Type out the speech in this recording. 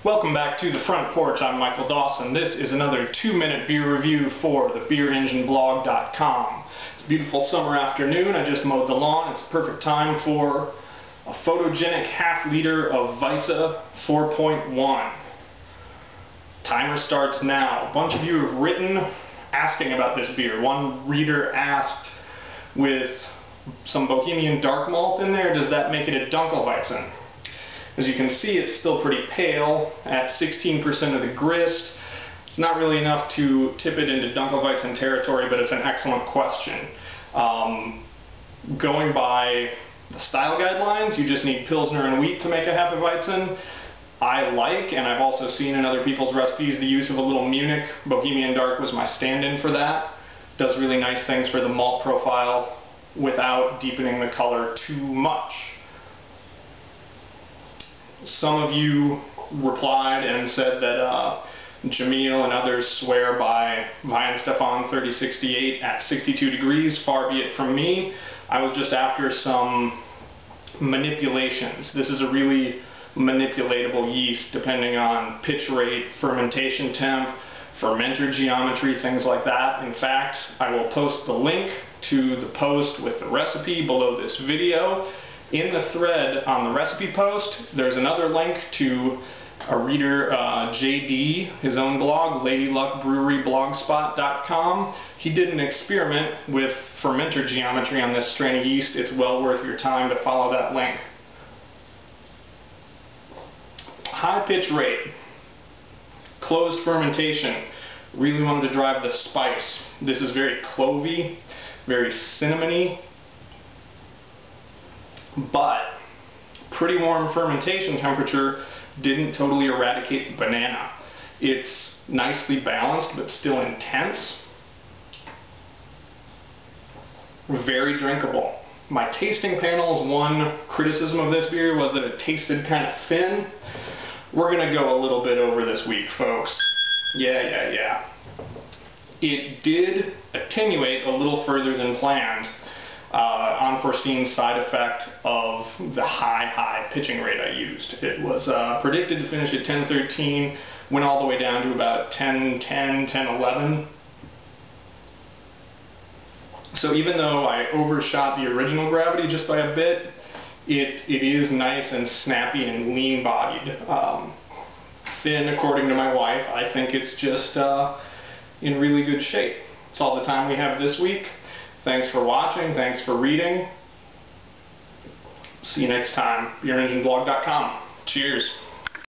Welcome back to The Front Porch. I'm Michael Dawson. This is another 2-minute beer review for thebeerengineblog.com. It's a beautiful summer afternoon. I just mowed the lawn. It's a perfect time for a photogenic half-liter of Weisse 4.1. Timer starts now. A bunch of you have written asking about this beer. One reader asked, with some Bohemian dark malt in there, does that make it a Dunkelweizen? As you can see, it's still pretty pale at 16% of the grist. It's not really enough to tip it into Dunkelweizen territory, but it's an excellent question. Going by the style guidelines, you just need Pilsner and wheat to make a Hefeweizen. I like, and I've also seen in other people's recipes, the use of a little Munich. Bohemian Dark was my stand-in for that. Does really nice things for the malt profile without deepening the color too much. Some of you replied and said that Jamil and others swear by Weihenstephan 3068 at 62 degrees. Far be it from me. I was just after some manipulations. This is a really manipulatable yeast depending on pitch rate, fermentation temp, fermenter geometry, things like that. In fact, I will post the link to the post with the recipe below this video. In the thread on the recipe post, there's another link to a reader, JD, his own blog, ladyluckbreweryblogspot.com. He did an experiment with fermenter geometry on this strain of yeast. It's well worth your time to follow that link. High pitch rate, closed fermentation, really wanted to drive the spice. This is very clovey, very cinnamony, but pretty warm fermentation temperature didn't totally eradicate the banana. It's nicely balanced but still intense. Very drinkable. My tasting panel's one criticism of this beer was that it tasted kind of thin. We're gonna go a little bit over this week, folks. Yeah. It did attenuate a little further than planned. Unforeseen side effect of the high pitching rate I used. It was predicted to finish at 10-13, went all the way down to about 10-10, 10-11. So even though I overshot the original gravity just by a bit, it is nice and snappy and lean-bodied. Thin, according to my wife. I think it's just in really good shape. That's all the time we have this week. Thanks for watching. Thanks for reading. See you next time. BeerEngineBlog.com. Cheers.